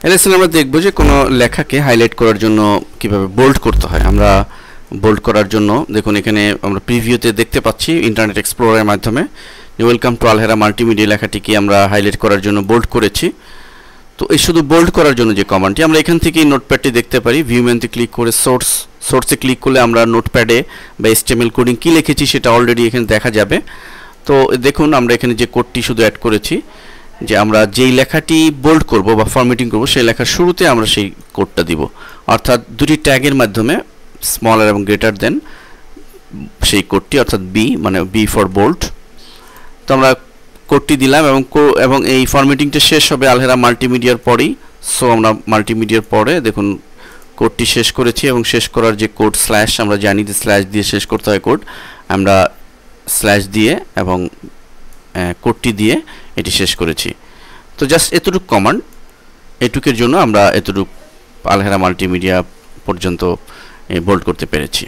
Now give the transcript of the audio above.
এলএসএন আমরা দেখব যে কোনো লেখাকে হাইলাইট করার জন্য কিভাবে বোল্ড করতে হয়। আমরা বোল্ড করার জন্য দেখুন এখানে আমরা প্রিভিউতে দেখতে পাচ্ছি ইন্টারনেট এক্সপ্লোরারের মাধ্যমে ওয়েলকাম টু আলহেরা মাল্টিমিডিয়া লেখাটিকে আমরা হাইলাইট করার জন্য বোল্ড করেছি। তো এই শুধু বোল্ড করার জন্য যে কমান্ডটি আমরা এখান থেকেই নোটপ্যাডটি দেখতে পারি, ভিউ মেনুতে ক্লিক করে সোর্সে ক্লিক করলে আমরা নোটপ্যাডে বা HTML কোডিং কী লিখেছি সেটা অলরেডি এখানে দেখা যাবে। তো দেখুন আমরা এখানে যে কোডটি শুধু অ্যাড করেছি, যে আমরা যেই লেখাটি বোল্ড করব বা ফরম্যাটিং করব সেই লেখার শুরুতে আমরা সেই কোডটা দিব, অর্থাৎ দুটি ট্যাগের মাধ্যমে স্মলার এবং গ্রেটার দেন সেই কোডটি, অর্থাৎ বি মানে বি ফর বোল্ড। তো আমরা কোডটি দিলাম এবং এই ফরম্যাটিংটা শেষ হবে আলহেরা মাল্টিমিডিয়ার পরেই। সো আমরা মাল্টিমিডিয়ার পরে দেখুন কোডটি শেষ করেছি এবং শেষ করার যে কোড স্ল্যাশ, আমরা জানি যে স্ল্যাশ দিয়ে শেষ করতে হয় কোড, আমরা স্ল্যাশ দিয়ে এবং কোডটি দিয়ে এটি শেষ করেছি। তো জাস্ট এতটুকু কমান্ড, এটুকের জন্য আমরা এতটুকু আলহেরা মাল্টিমিডিয়া পর্যন্ত বোল্ড করতে পেরেছি।